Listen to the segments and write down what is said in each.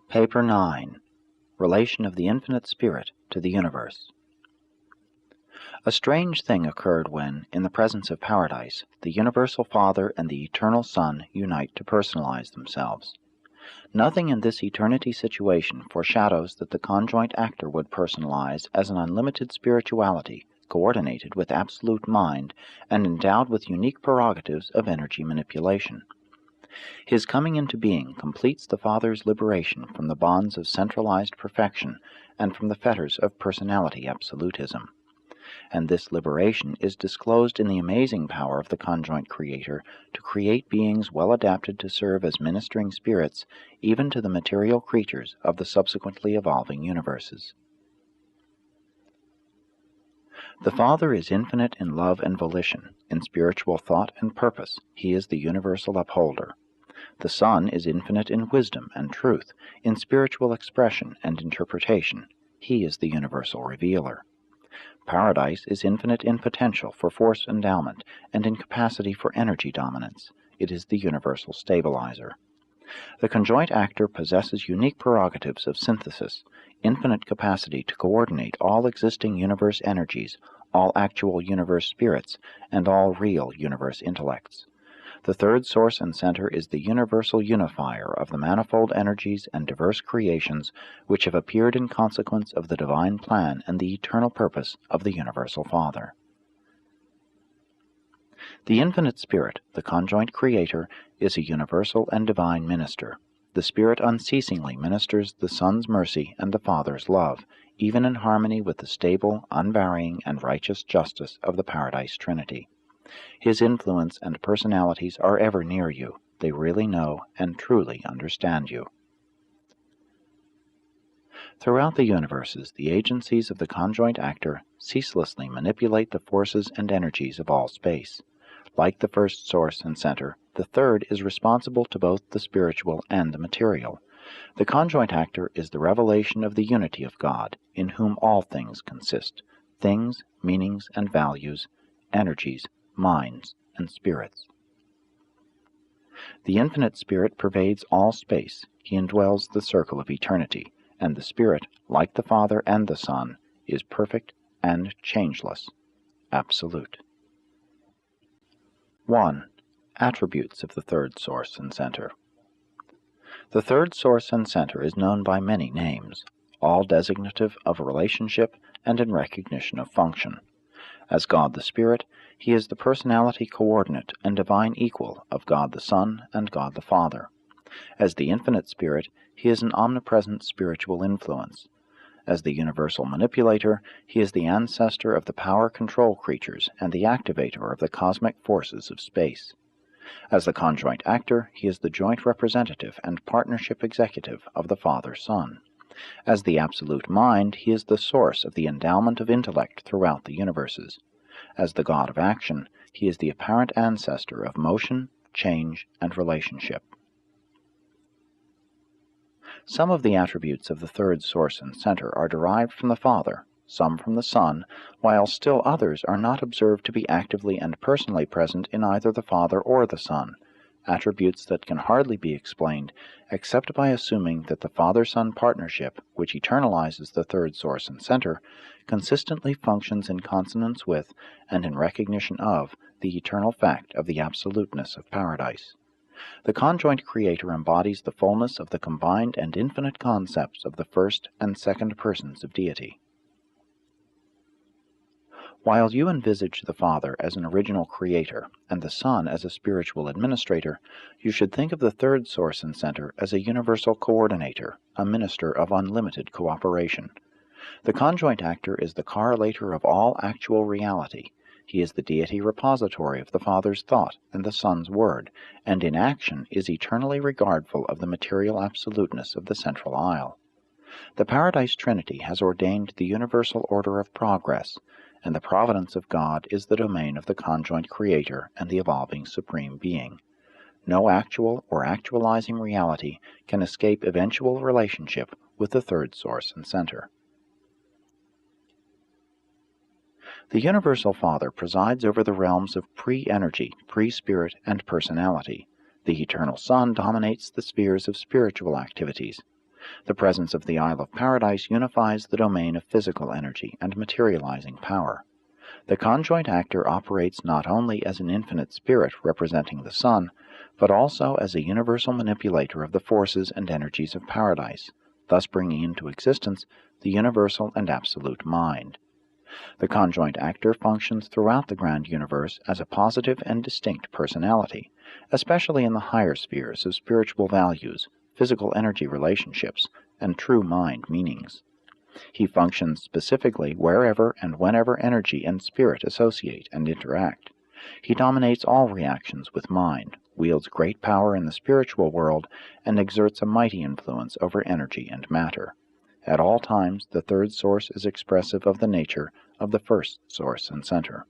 Paper 9. Relation of the Infinite Spirit to the Universe. A strange thing occurred when, in the presence of Paradise, the Universal Father and the Eternal Son unite to personalize themselves. Nothing in this eternity situation foreshadows that the conjoint actor would personalize as an unlimited spirituality, coordinated with absolute mind, and endowed with unique prerogatives of energy manipulation. His coming into being completes the Father's liberation from the bonds of centralized perfection and from the fetters of personality absolutism. And this liberation is disclosed in the amazing power of the conjoint Creator to create beings well adapted to serve as ministering spirits even to the material creatures of the subsequently evolving universes. The Father is infinite in love and volition, in spiritual thought and purpose. He is the universal upholder. The Son is infinite in wisdom and truth, in spiritual expression and interpretation. He is the universal revealer. Paradise is infinite in potential for force endowment and in capacity for energy dominance. It is the universal stabilizer. The conjoint actor possesses unique prerogatives of synthesis, infinite capacity to coordinate all existing universe energies, all actual universe spirits, and all real universe intellects. The third source and center is the universal unifier of the manifold energies and diverse creations which have appeared in consequence of the divine plan and the eternal purpose of the Universal Father. The Infinite Spirit, the conjoint Creator, is a universal and divine minister. The Spirit unceasingly ministers the Son's mercy and the Father's love, even in harmony with the stable, unvarying, and righteous justice of the Paradise Trinity. His influence and personalities are ever near you. They really know and truly understand you. Throughout the universes, the agencies of the conjoint actor ceaselessly manipulate the forces and energies of all space. Like the first source and center, the third is responsible to both the spiritual and the material. The conjoint actor is the revelation of the unity of God, in whom all things consist: things, meanings, and values, energies, minds, and spirits. The Infinite Spirit pervades all space. He indwells the circle of eternity, and the Spirit, like the Father and the Son, is perfect and changeless, absolute. 1. Attributes of the third source and center. The third source and center is known by many names, all designative of a relationship and in recognition of function. As God the Spirit, He is the personality coordinate and divine equal of God the Son and God the Father. As the Infinite Spirit, He is an omnipresent spiritual influence. As the universal manipulator, He is the ancestor of the power control creatures and the activator of the cosmic forces of space. As the conjoint actor, He is the joint representative and partnership executive of the Father-Son. As the absolute mind, He is the source of the endowment of intellect throughout the universes. As the God of action, He is the apparent ancestor of motion, change, and relationship. Some of the attributes of the third source and center are derived from the Father, some from the Son, while still others are not observed to be actively and personally present in either the Father or the Son, attributes that can hardly be explained except by assuming that the Father-Son partnership, which eternalizes the third source and center, consistently functions in consonance with and in recognition of the eternal fact of the absoluteness of Paradise. The conjoint Creator embodies the fullness of the combined and infinite concepts of the first and second persons of deity. While you envisage the Father as an original creator and the Son as a spiritual administrator, you should think of the third source and center as a universal coordinator, a minister of unlimited cooperation. The conjoint actor is the correlator of all actual reality. He is the deity repository of the Father's thought and the Son's word, and in action is eternally regardful of the material absoluteness of the central isle. The Paradise Trinity has ordained the universal order of progress, and the providence of God is the domain of the conjoint Creator and the evolving Supreme Being. No actual or actualizing reality can escape eventual relationship with the third source and center. The Universal Father presides over the realms of pre-energy, pre-spirit, and personality. The Eternal Son dominates the spheres of spiritual activities. The presence of the Isle of Paradise unifies the domain of physical energy and materializing power. The conjoint actor operates not only as an infinite spirit representing the sun, but also as a universal manipulator of the forces and energies of paradise, thus bringing into existence the universal and absolute mind. The conjoint actor functions throughout the grand universe as a positive and distinct personality, especially in the higher spheres of spiritual values, physical energy relationships, and true mind meanings. He functions specifically wherever and whenever energy and spirit associate and interact. He dominates all reactions with mind, wields great power in the spiritual world, and exerts a mighty influence over energy and matter. At all times, the third source is expressive of the nature of the first source and center.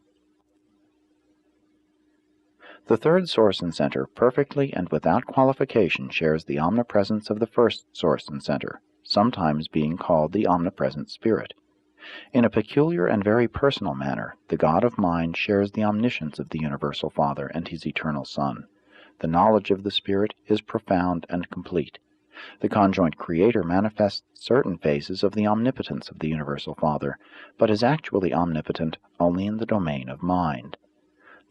The third source and center perfectly and without qualification shares the omnipresence of the first source and center, sometimes being called the omnipresent spirit. In a peculiar and very personal manner, the God of mind shares the omniscience of the universal Father and his eternal Son. The knowledge of the Spirit is profound and complete. The conjoint Creator manifests certain phases of the omnipotence of the universal Father, but is actually omnipotent only in the domain of mind.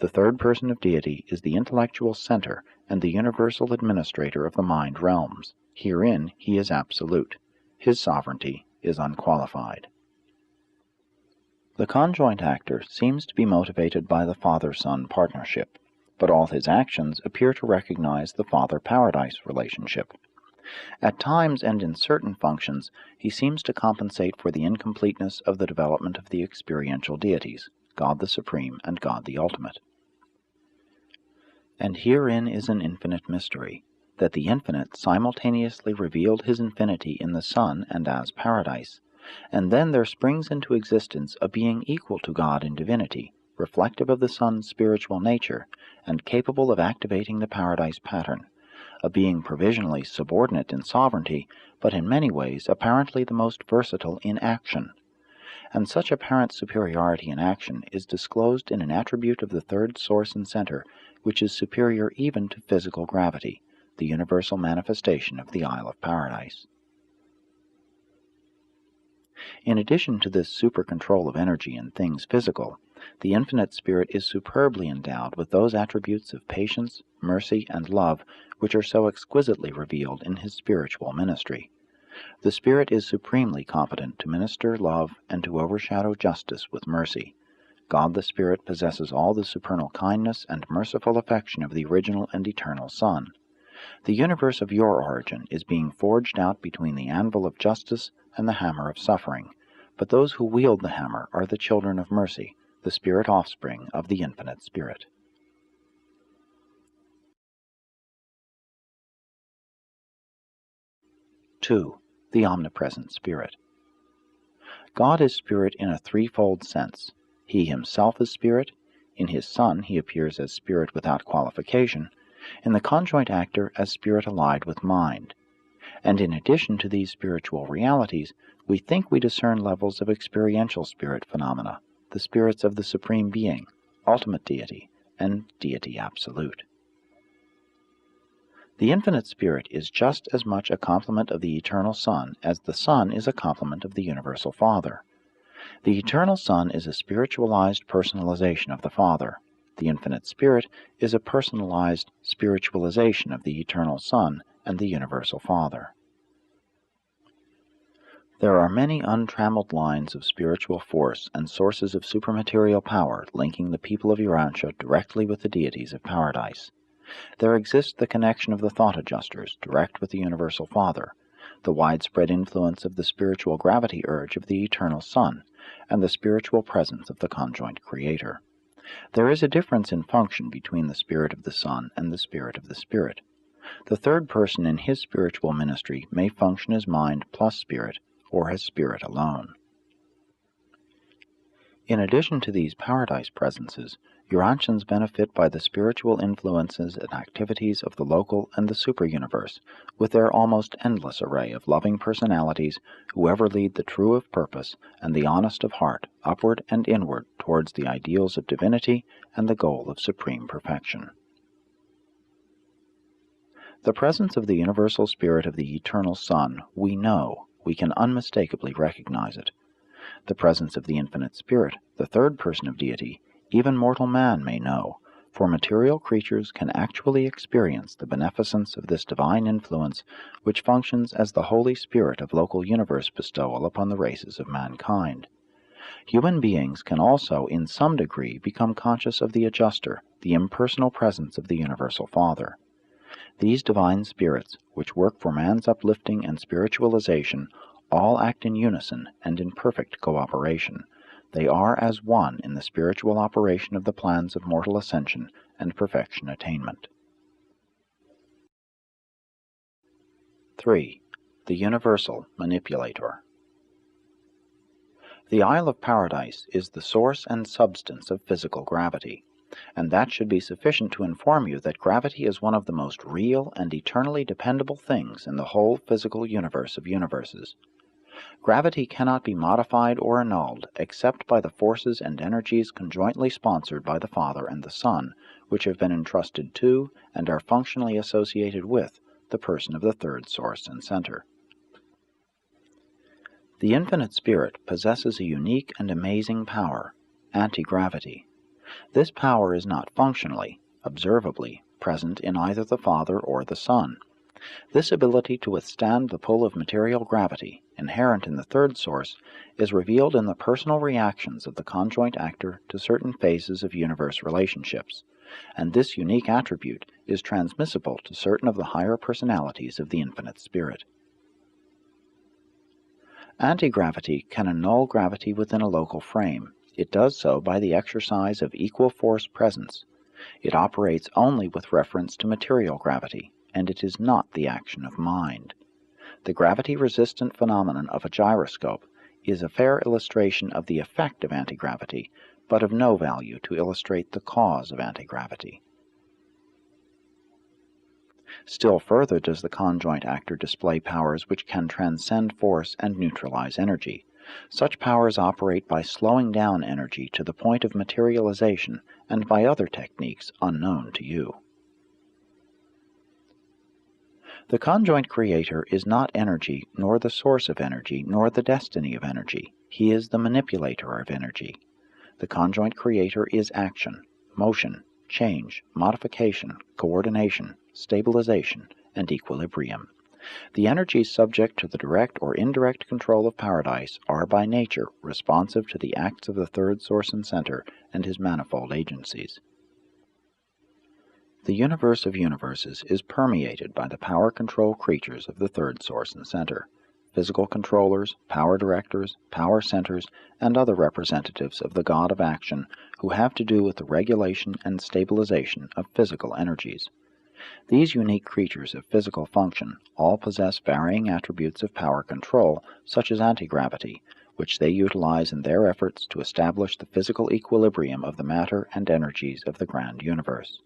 The third person of deity is the intellectual center and the universal administrator of the mind realms. Herein he is absolute. His sovereignty is unqualified. The conjoint actor seems to be motivated by the father-son partnership, but all his actions appear to recognize the father-paradise relationship. At times and in certain functions, he seems to compensate for the incompleteness of the development of the experiential deities, God the Supreme and God the Ultimate. And herein is an infinite mystery, that the infinite simultaneously revealed his infinity in the Son and as paradise, and then there springs into existence a being equal to God in divinity, reflective of the Son's spiritual nature, and capable of activating the paradise pattern, a being provisionally subordinate in sovereignty, but in many ways apparently the most versatile in action. And such apparent superiority in action is disclosed in an attribute of the third source and center, which is superior even to physical gravity, the universal manifestation of the Isle of Paradise. In addition to this super-control of energy in things physical, the infinite spirit is superbly endowed with those attributes of patience, mercy, and love which are so exquisitely revealed in his spiritual ministry. The Spirit is supremely competent to minister love and to overshadow justice with mercy. God the Spirit possesses all the supernal kindness and merciful affection of the original and eternal Son. The universe of your origin is being forged out between the anvil of justice and the hammer of suffering, but those who wield the hammer are the children of mercy, the spirit offspring of the infinite Spirit. (2) The Omnipresent Spirit. God is Spirit in a threefold sense. He himself is Spirit. In his Son he appears as Spirit without qualification. In the conjoint actor as Spirit allied with mind. And in addition to these spiritual realities, we think we discern levels of experiential spirit phenomena, the spirits of the Supreme Being, Ultimate Deity, and Deity Absolute. The Infinite Spirit is just as much a complement of the Eternal Son as the Son is a complement of the Universal Father. The Eternal Son is a spiritualized personalization of the Father. The Infinite Spirit is a personalized spiritualization of the Eternal Son and the Universal Father. There are many untrammeled lines of spiritual force and sources of supermaterial power linking the people of Urantia directly with the deities of Paradise. There exists the connection of the thought adjusters direct with the Universal Father, the widespread influence of the spiritual gravity urge of the Eternal Son, and the spiritual presence of the conjoint Creator. There is a difference in function between the Spirit of the Son and the Spirit of the Spirit. The third person in his spiritual ministry may function as mind plus spirit, or as spirit alone. In addition to these paradise presences, Urantians benefit by the spiritual influences and activities of the local and the super-universe, with their almost endless array of loving personalities who ever lead the true of purpose and the honest of heart upward and inward towards the ideals of divinity and the goal of supreme perfection. The presence of the universal spirit of the eternal Son, we know, we can unmistakably recognize it. The presence of the infinite Spirit, the third person of deity, even mortal man may know, for material creatures can actually experience the beneficence of this divine influence which functions as the Holy Spirit of local universe bestowal upon the races of mankind. Human beings can also, in some degree, become conscious of the adjuster, the impersonal presence of the Universal Father. These divine spirits, which work for man's uplifting and spiritualization, all act in unison and in perfect cooperation. They are as one in the spiritual operation of the plans of mortal ascension and perfection attainment. 3. The Universal Manipulator. The Isle of Paradise is the source and substance of physical gravity, and that should be sufficient to inform you that gravity is one of the most real and eternally dependable things in the whole physical universe of universes. Gravity cannot be modified or annulled except by the forces and energies conjointly sponsored by the Father and the Son, which have been entrusted to, and are functionally associated with, the person of the third source and center. The Infinite Spirit possesses a unique and amazing power, anti-gravity. This power is not functionally, observably, present in either the Father or the Son. This ability to withstand the pull of material gravity, inherent in the third source, is revealed in the personal reactions of the conjoint actor to certain phases of universe relationships, and this unique attribute is transmissible to certain of the higher personalities of the Infinite Spirit. Anti-gravity can annul gravity within a local frame. It does so by the exercise of equal force presence. It operates only with reference to material gravity, and it is not the action of mind. The gravity-resistant phenomenon of a gyroscope is a fair illustration of the effect of anti-gravity, but of no value to illustrate the cause of anti-gravity. Still further does the conjoint actor display powers which can transcend force and neutralize energy. Such powers operate by slowing down energy to the point of materialization and by other techniques unknown to you. The conjoint creator is not energy, nor the source of energy, nor the destiny of energy. He is the manipulator of energy. The conjoint creator is action, motion, change, modification, coordination, stabilization, and equilibrium. The energies subject to the direct or indirect control of Paradise are by nature responsive to the acts of the third source and center and his manifold agencies. The universe of universes is permeated by the power control creatures of the third source and center, physical controllers, power directors, power centers, and other representatives of the God of Action who have to do with the regulation and stabilization of physical energies. These unique creatures of physical function all possess varying attributes of power control, such as anti-gravity, which they utilize in their efforts to establish the physical equilibrium of the matter and energies of the grand universe.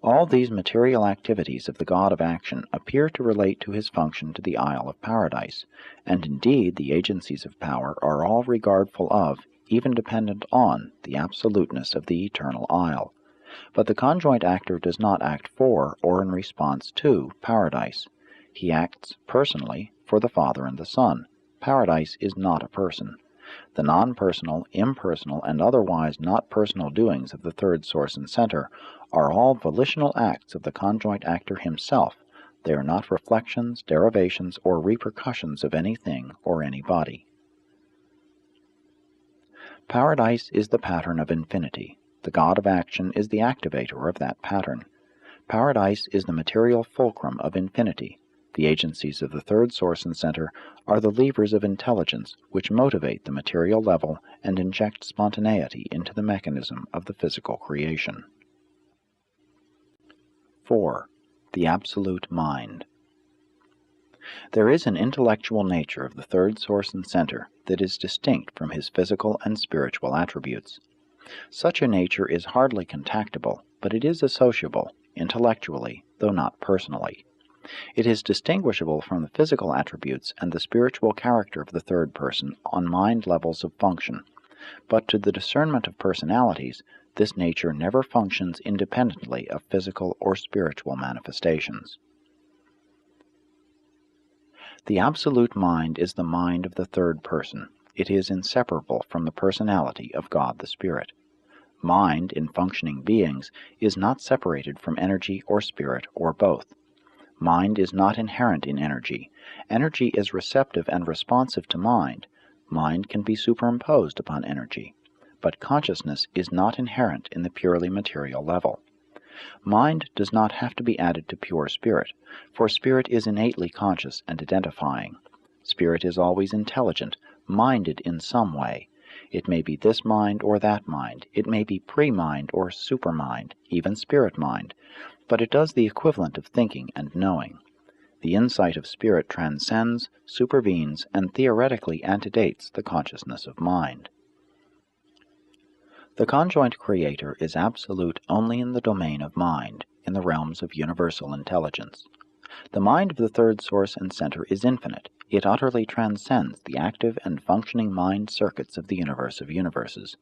All these material activities of the God of Action appear to relate to his function to the Isle of Paradise, and indeed the agencies of power are all regardful of, even dependent on, the absoluteness of the eternal Isle. But the conjoint actor does not act for or in response to Paradise. He acts personally for the Father and the Son. Paradise is not a person. The non-personal, impersonal, and otherwise not personal doings of the third source and center are all volitional acts of the conjoint actor himself. They are not reflections, derivations, or repercussions of anything or anybody. Paradise is the pattern of infinity. The God of Action is the activator of that pattern. Paradise is the material fulcrum of infinity. The agencies of the third source and center are the levers of intelligence which motivate the material level and inject spontaneity into the mechanism of the physical creation. 4. The Absolute Mind. There is an intellectual nature of the third source and center that is distinct from his physical and spiritual attributes. Such a nature is hardly contactable, but it is associable, intellectually, though not personally. It is distinguishable from the physical attributes and the spiritual character of the third person on mind levels of function, but to the discernment of personalities, this nature never functions independently of physical or spiritual manifestations. The absolute mind is the mind of the third person. It is inseparable from the personality of God the Spirit. Mind, in functioning beings, is not separated from energy or spirit or both. Mind is not inherent in energy. Energy is receptive and responsive to mind. Mind can be superimposed upon energy. But consciousness is not inherent in the purely material level. Mind does not have to be added to pure spirit, for spirit is innately conscious and identifying. Spirit is always intelligent, minded in some way. It may be this mind or that mind. It may be pre-mind or supermind, even spirit mind, but it does the equivalent of thinking and knowing. The insight of spirit transcends, supervenes, and theoretically antedates the consciousness of mind. The conjoint creator is absolute only in the domain of mind, in the realms of universal intelligence. The mind of the third source and center is infinite. It utterly transcends the active and functioning mind circuits of the universe of universes.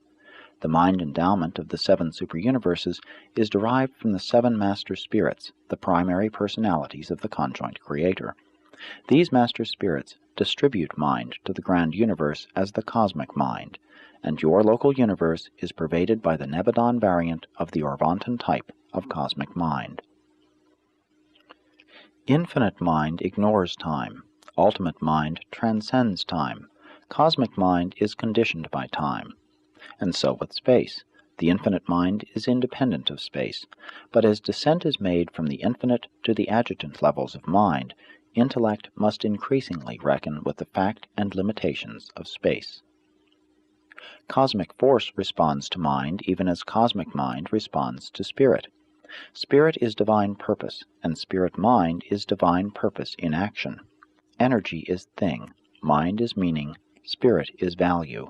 The mind endowment of the 7 superuniverses is derived from the 7 master spirits, the primary personalities of the conjoint creator. These master spirits distribute mind to the grand universe as the cosmic mind, and your local universe is pervaded by the Nebadon variant of the Orvonton type of cosmic mind. Infinite mind ignores time. Ultimate mind transcends time. Cosmic mind is conditioned by time. And so with space. The infinite mind is independent of space, but as descent is made from the infinite to the adjutant levels of mind, intellect must increasingly reckon with the fact and limitations of space. Cosmic force responds to mind even as cosmic mind responds to spirit. Spirit is divine purpose, and spirit mind is divine purpose in action. Energy is thing, mind is meaning, spirit is value.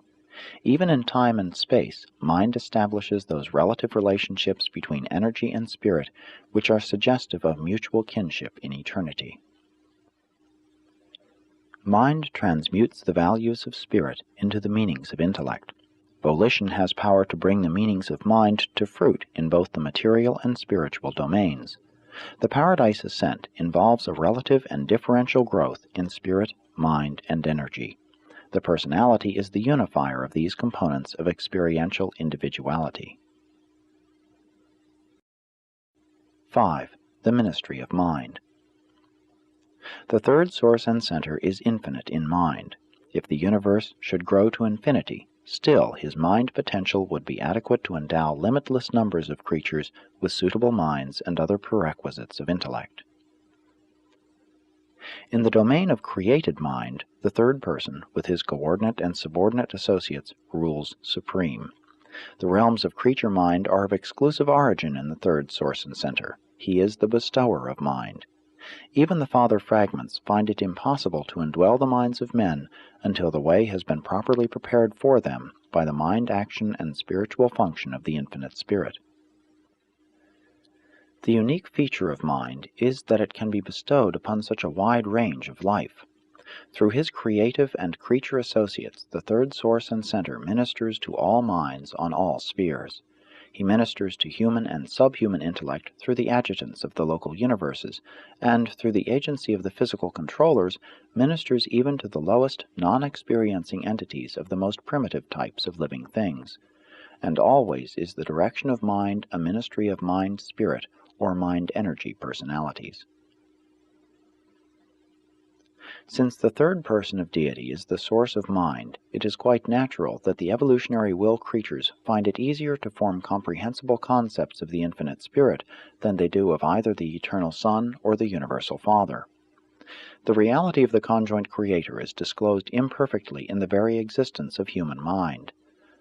Even in time and space, mind establishes those relative relationships between energy and spirit which are suggestive of mutual kinship in eternity. Mind transmutes the values of spirit into the meanings of intellect. Volition has power to bring the meanings of mind to fruit in both the material and spiritual domains. The Paradise Ascent involves a relative and differential growth in spirit, mind, and energy. The personality is the unifier of these components of experiential individuality. 5. The Ministry of Mind. The third source and center is infinite in mind. If the universe should grow to infinity, still his mind potential would be adequate to endow limitless numbers of creatures with suitable minds and other prerequisites of intellect. In the domain of created mind, the third person, with his coordinate and subordinate associates, rules supreme. The realms of creature mind are of exclusive origin in the third source and center. He is the bestower of mind. Even the Father fragments find it impossible to indwell the minds of men until the way has been properly prepared for them by the mind action and spiritual function of the infinite spirit. The unique feature of mind is that it can be bestowed upon such a wide range of life. Through his creative and creature associates, the third source and center ministers to all minds on all spheres. He ministers to human and subhuman intellect through the adjutants of the local universes, and through the agency of the physical controllers, ministers even to the lowest, non-experiencing entities of the most primitive types of living things. And always is the direction of mind a ministry of mind-spirit, or mind-energy personalities. Since the third person of deity is the source of mind, it is quite natural that the evolutionary will creatures find it easier to form comprehensible concepts of the infinite spirit than they do of either the eternal Son or the universal Father. The reality of the conjoint creator is disclosed imperfectly in the very existence of human mind.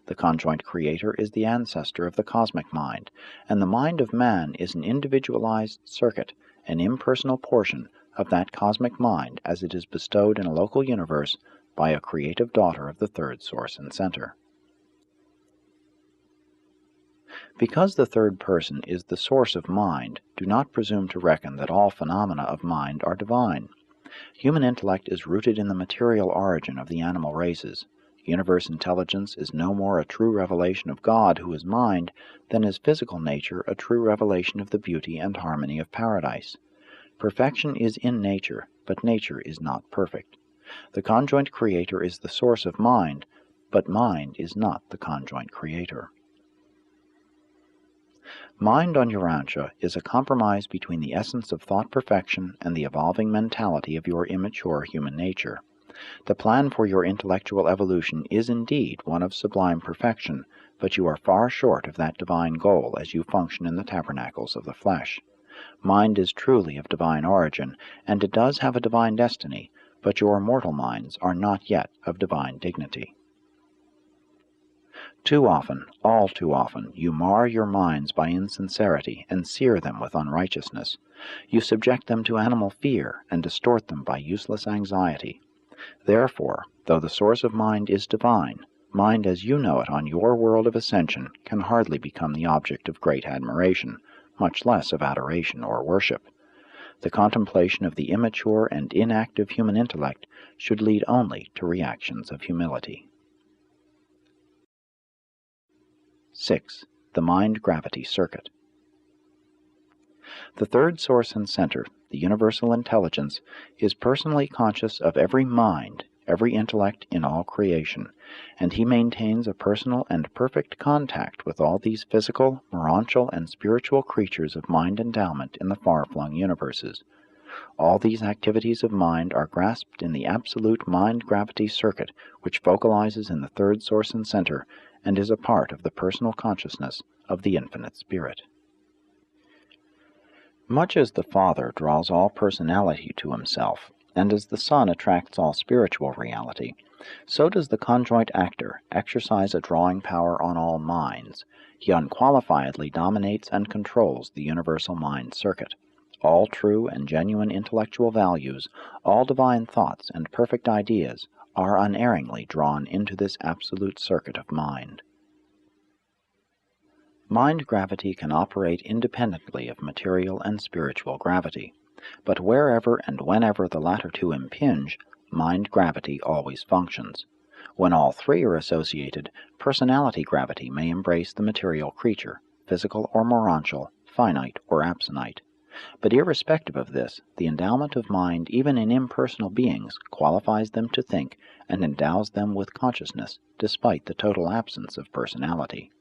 The conjoint creator is the ancestor of the cosmic mind, and the mind of man is an individualized circuit, an impersonal portion of that cosmic mind as it is bestowed in a local universe by a creative daughter of the third source and center. Because the third person is the source of mind, do not presume to reckon that all phenomena of mind are divine. Human intellect is rooted in the material origin of the animal races. Universe intelligence is no more a true revelation of God, who is mind, than is physical nature a true revelation of the beauty and harmony of paradise. Perfection is in nature, but nature is not perfect. The conjoint creator is the source of mind, but mind is not the conjoint creator. Mind on Urantia is a compromise between the essence of thought perfection and the evolving mentality of your immature human nature. The plan for your intellectual evolution is indeed one of sublime perfection, but you are far short of that divine goal as you function in the tabernacles of the flesh. Mind is truly of divine origin, and it does have a divine destiny, but your mortal minds are not yet of divine dignity. Too often, all too often, you mar your minds by insincerity and sear them with unrighteousness. You subject them to animal fear and distort them by useless anxiety. Therefore, though the source of mind is divine, mind as you know it on your world of ascension can hardly become the object of great admiration, much less of adoration or worship. The contemplation of the immature and inactive human intellect should lead only to reactions of humility. 6. The Mind-Gravity Circuit. The third source and center, the universal intelligence, is personally conscious of every mind, every intellect in all creation, and he maintains a personal and perfect contact with all these physical, morontial, and spiritual creatures of mind endowment in the far-flung universes. All these activities of mind are grasped in the absolute mind-gravity circuit, which focalizes in the third source and center, and is a part of the personal consciousness of the Infinite Spirit. Much as the Father draws all personality to himself, and as the Son attracts all spiritual reality, so does the conjoint actor exercise a drawing power on all minds. He unqualifiedly dominates and controls the universal mind circuit. All true and genuine intellectual values, all divine thoughts and perfect ideas are unerringly drawn into this absolute circuit of mind. Mind gravity can operate independently of material and spiritual gravity, but wherever and whenever the latter two impinge, mind gravity always functions. When all three are associated, personality gravity may embrace the material creature, physical or morontial, finite or absonite. But irrespective of this, the endowment of mind even in impersonal beings qualifies them to think and endows them with consciousness, despite the total absence of personality.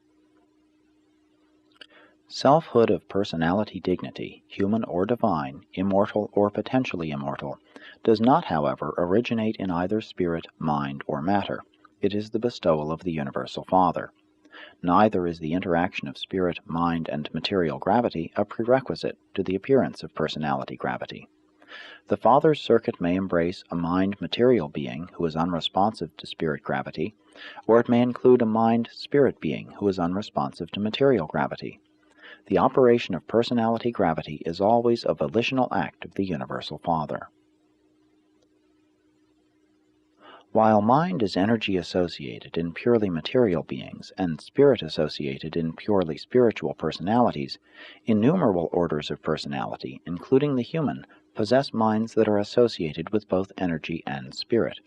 Selfhood of personality dignity, human or divine, immortal or potentially immortal, does not, however, originate in either spirit, mind, or matter. It is the bestowal of the Universal Father. Neither is the interaction of spirit, mind, and material gravity a prerequisite to the appearance of personality gravity. The Father's circuit may embrace a mind-material being who is unresponsive to spirit gravity, or it may include a mind-spirit being who is unresponsive to material gravity. The operation of personality gravity is always a volitional act of the Universal Father. While mind is energy-associated in purely material beings and spirit-associated in purely spiritual personalities, innumerable orders of personality, including the human, possess minds that are associated with both energy and spirit.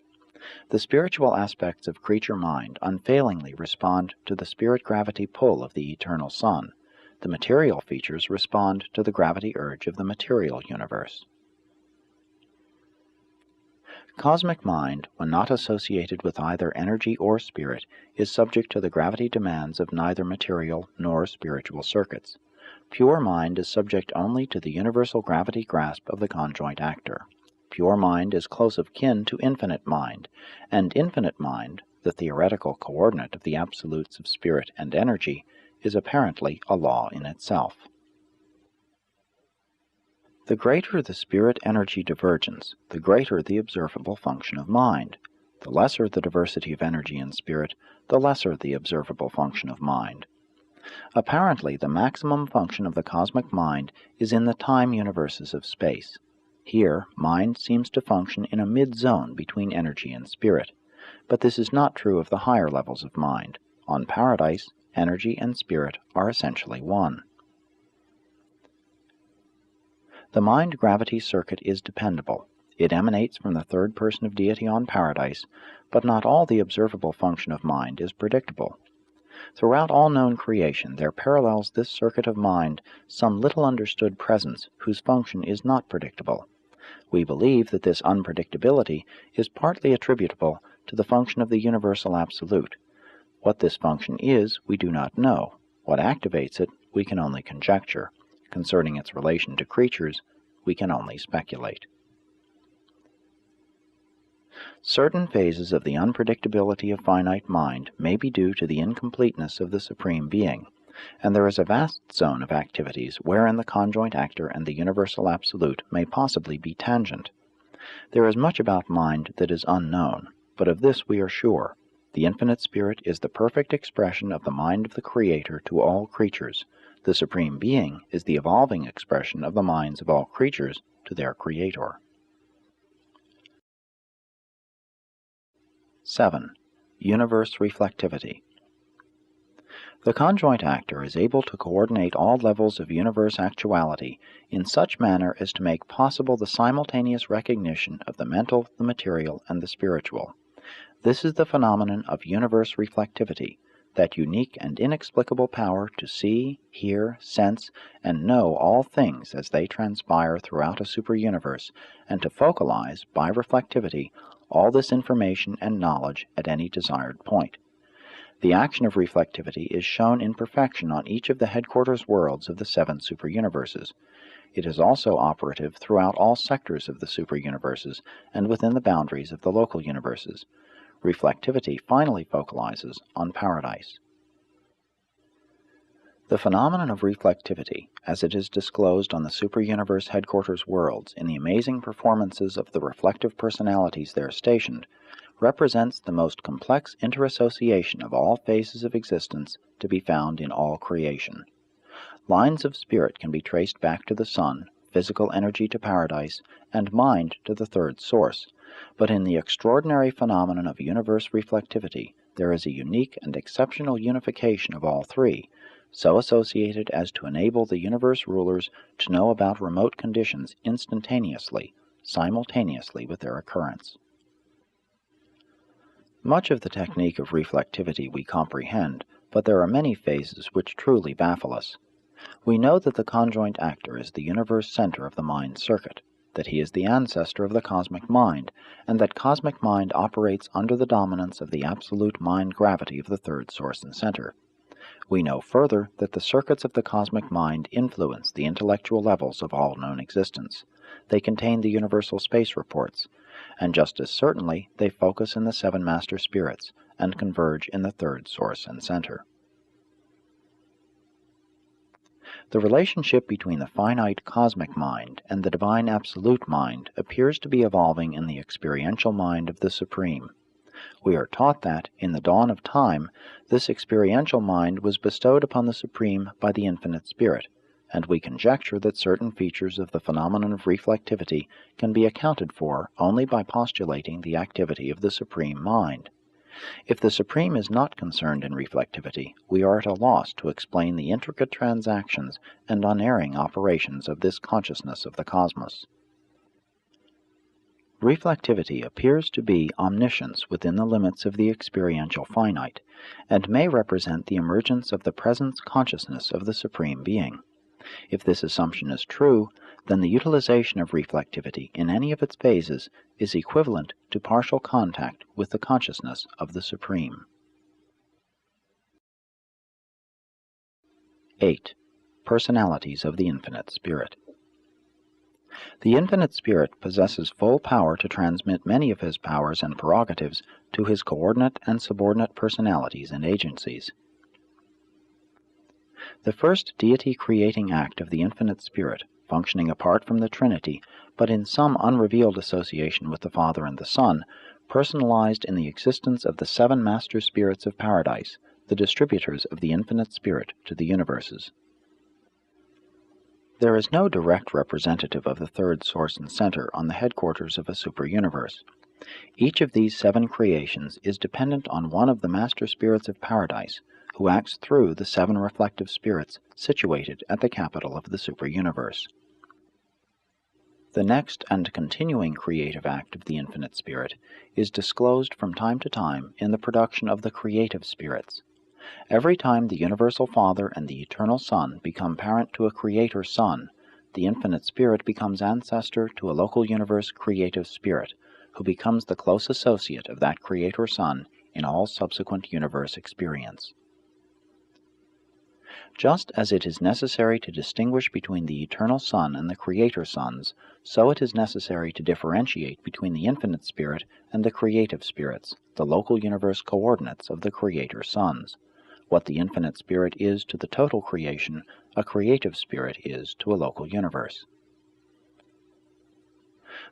The spiritual aspects of creature mind unfailingly respond to the spirit-gravity pull of the eternal Sun. The material features respond to the gravity urge of the material universe. Cosmic mind, when not associated with either energy or spirit, is subject to the gravity demands of neither material nor spiritual circuits. Pure mind is subject only to the universal gravity grasp of the conjoint actor. Pure mind is close of kin to infinite mind, and infinite mind, the theoretical coordinate of the absolutes of spirit and energy, is apparently a law in itself. The greater the spirit-energy divergence, the greater the observable function of mind. The lesser the diversity of energy and spirit, the lesser the observable function of mind. Apparently, the maximum function of the cosmic mind is in the time universes of space. Here, mind seems to function in a mid-zone between energy and spirit. But this is not true of the higher levels of mind. On Paradise, energy and spirit are essentially one. The mind-gravity circuit is dependable. It emanates from the third person of deity on paradise, but not all the observable function of mind is predictable. Throughout all known creation there parallels this circuit of mind some little understood presence whose function is not predictable. We believe that this unpredictability is partly attributable to the function of the universal absolute. What this function is, we do not know. What activates it, we can only conjecture. Concerning its relation to creatures, we can only speculate. Certain phases of the unpredictability of finite mind may be due to the incompleteness of the Supreme Being, and there is a vast zone of activities wherein the conjoint actor and the universal absolute may possibly be tangent. There is much about mind that is unknown, but of this we are sure. The Infinite Spirit is the perfect expression of the mind of the Creator to all creatures. The Supreme Being is the evolving expression of the minds of all creatures to their Creator. 7. Universe reflectivity. The conjoint actor is able to coordinate all levels of universe actuality in such manner as to make possible the simultaneous recognition of the mental, the material, and the spiritual. This is the phenomenon of universe reflectivity, that unique and inexplicable power to see, hear, sense, and know all things as they transpire throughout a super-universe, and to focalize, by reflectivity, all this information and knowledge at any desired point. The action of reflectivity is shown in perfection on each of the headquarters worlds of the 7 super-universes. It is also operative throughout all sectors of the super-universes and within the boundaries of the local universes. Reflectivity finally focalizes on paradise. The phenomenon of reflectivity, as it is disclosed on the super-universe headquarters worlds in the amazing performances of the reflective personalities there stationed, represents the most complex interassociation of all phases of existence to be found in all creation. Lines of spirit can be traced back to the sun, physical energy to paradise, and mind to the third source, but in the extraordinary phenomenon of universe reflectivity there is a unique and exceptional unification of all three, so associated as to enable the universe rulers to know about remote conditions instantaneously, simultaneously with their occurrence. Much of the technique of reflectivity we comprehend, but there are many phases which truly baffle us. We know that the conjoint actor is the universe center of the mind circuit, that he is the ancestor of the cosmic mind, and that cosmic mind operates under the dominance of the absolute mind gravity of the third source and center. We know further that the circuits of the cosmic mind influence the intellectual levels of all known existence. They contain the universal space reports, and just as certainly they focus in the 7 master spirits and converge in the third source and center. The relationship between the finite cosmic mind and the divine absolute mind appears to be evolving in the experiential mind of the Supreme. We are taught that, in the dawn of time, this experiential mind was bestowed upon the Supreme by the Infinite Spirit, and we conjecture that certain features of the phenomenon of reflectivity can be accounted for only by postulating the activity of the Supreme Mind. If the Supreme is not concerned in reflectivity, we are at a loss to explain the intricate transactions and unerring operations of this consciousness of the cosmos. Reflectivity appears to be omniscience within the limits of the experiential finite, and may represent the emergence of the presence consciousness of the Supreme Being. If this assumption is true, then the utilization of reflectivity in any of its phases is equivalent to partial contact with the consciousness of the Supreme. 8. Personalities of the Infinite Spirit. The Infinite Spirit possesses full power to transmit many of his powers and prerogatives to his coordinate and subordinate personalities and agencies. The first deity-creating act of the Infinite Spirit, functioning apart from the Trinity, but in some unrevealed association with the Father and the Son, personalized in the existence of the 7 master spirits of paradise, the distributors of the Infinite Spirit to the universes. There is no direct representative of the third source and center on the headquarters of a super-universe. Each of these 7 creations is dependent on one of the master spirits of paradise, who acts through the 7 reflective spirits situated at the capital of the super-universe. The next and continuing creative act of the Infinite Spirit is disclosed from time to time in the production of the creative spirits. Every time the Universal Father and the Eternal Son become parent to a Creator Son, the Infinite Spirit becomes ancestor to a local universe creative spirit, who becomes the close associate of that Creator Son in all subsequent universe experience. Just as it is necessary to distinguish between the Eternal Son and the Creator Sons, so it is necessary to differentiate between the Infinite Spirit and the creative spirits, the local universe coordinates of the Creator Sons. What the Infinite Spirit is to the total creation, a creative spirit is to a local universe.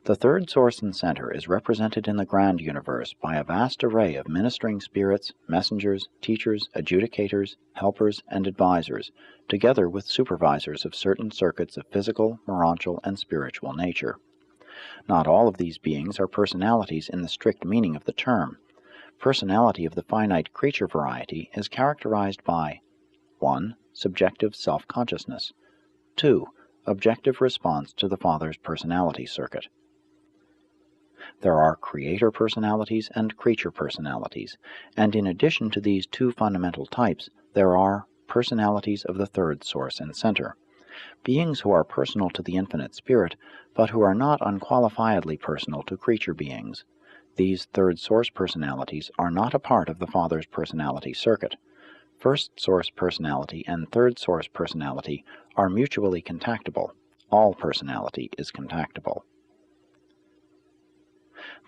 The third source and center is represented in the grand universe by a vast array of ministering spirits, messengers, teachers, adjudicators, helpers, and advisors, together with supervisors of certain circuits of physical, morontial, and spiritual nature. Not all of these beings are personalities in the strict meaning of the term. Personality of the finite creature variety is characterized by 1. Subjective self-consciousness. 2. Objective response to the Father's personality circuit. There are creator personalities and creature personalities, and in addition to these two fundamental types, there are personalities of the third source and center, beings who are personal to the Infinite Spirit, but who are not unqualifiedly personal to creature beings. These third source personalities are not a part of the Father's personality circuit. First source personality and third source personality are mutually contactable. All personality is contactable.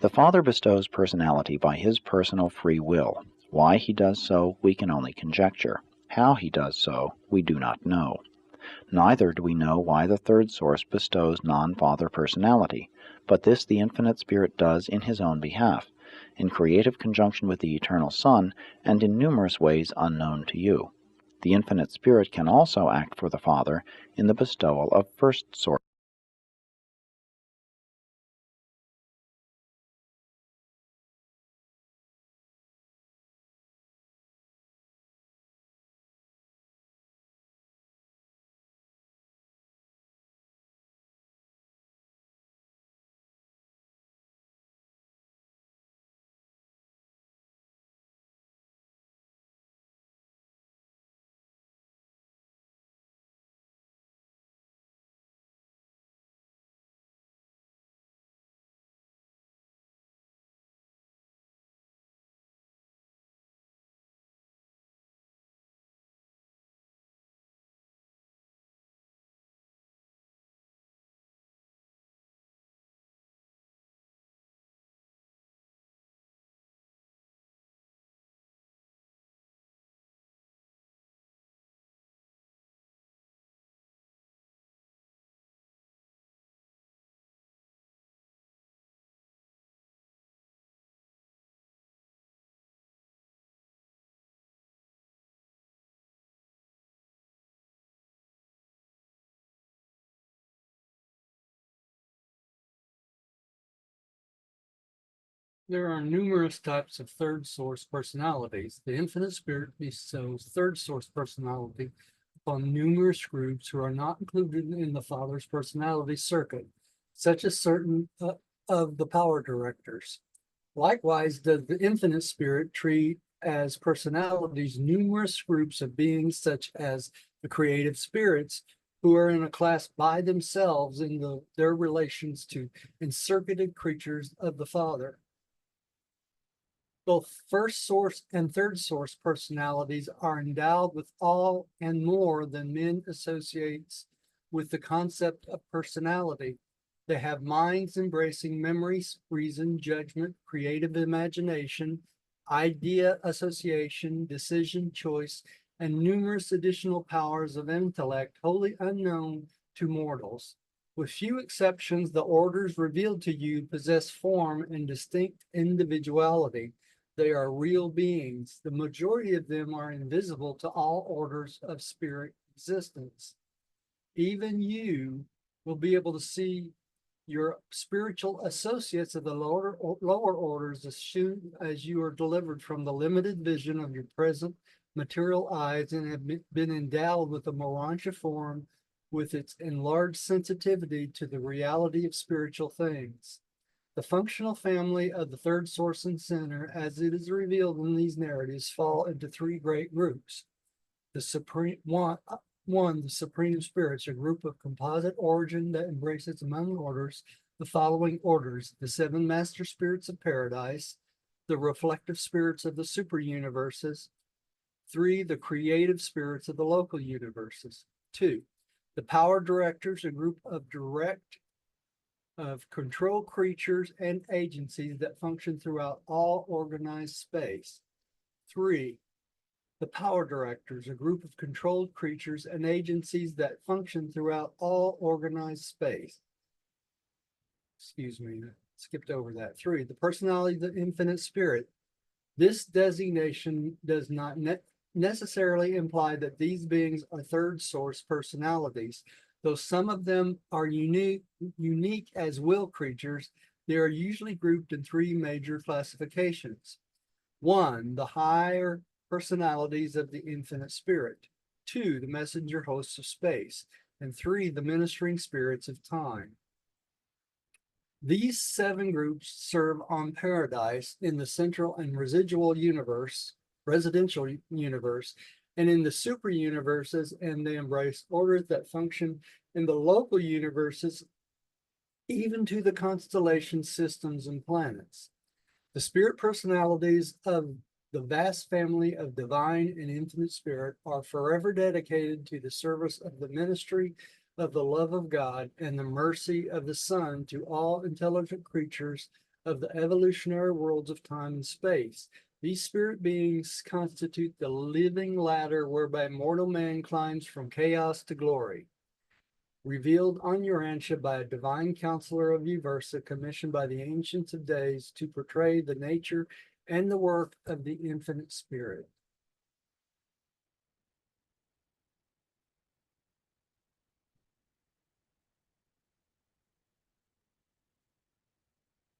The Father bestows personality by His personal free will. Why He does so, we can only conjecture. How He does so, we do not know. Neither do we know why the third source bestows non-Father personality, but this the Infinite Spirit does in His own behalf, in creative conjunction with the Eternal Son, and in numerous ways unknown to you. The Infinite Spirit can also act for the Father in the bestowal of first source. There are numerous types of third source personalities. The Infinite Spirit bestows third source personality upon numerous groups who are not included in the Father's personality circuit, such as certain of the power directors. Likewise, does the Infinite Spirit treat as personalities numerous groups of beings, such as the creative spirits, who are in a class by themselves in their relations to encircuited creatures of the Father. Both first source and third source personalities are endowed with all and more than men associates with the concept of personality. They have minds embracing memories, reason, judgment, creative imagination, idea association, decision, choice, and numerous additional powers of intellect wholly unknown to mortals. With few exceptions, the orders revealed to you possess form and distinct individuality. They are real beings. The majority of them are invisible to all orders of spirit existence. Even you will be able to see your spiritual associates of the lower orders as soon as you are delivered from the limited vision of your present material eyes and have been endowed with a Morantia form with its enlarged sensitivity to the reality of spiritual things. The functional family of the third source and center, as it is revealed in these narratives, fall into three great groups. The the Supreme Spirits, a group of composite origin that embraces among orders the following orders: the seven master spirits of paradise, the reflective spirits of the super universes, three, the creative spirits of the local universes, two, the power directors, a group of control creatures and agencies that function throughout all organized space. Three, the power directors, a group of controlled creatures and agencies that function throughout all organized space. Excuse me, skipped over that. Three, the personality of the infinite spirit. This designation does not necessarily imply that these beings are third source personalities. Though some of them are unique as will creatures, they are usually grouped in three major classifications. One, the higher personalities of the infinite spirit. Two, the messenger hosts of space. And three, the ministering spirits of time. These seven groups serve on paradise in the central and residential universe, and in the super universes, and they embrace orders that function in the local universes, even to the constellation systems and planets. The spirit personalities of the vast family of divine and infinite spirit are forever dedicated to the service of the ministry of the love of God and the mercy of the Son to all intelligent creatures of the evolutionary worlds of time and space. These spirit beings constitute the living ladder whereby mortal man climbs from chaos to glory. Revealed on Urantia by a divine counselor of Uversa, commissioned by the Ancients of Days to portray the nature and the work of the infinite spirit.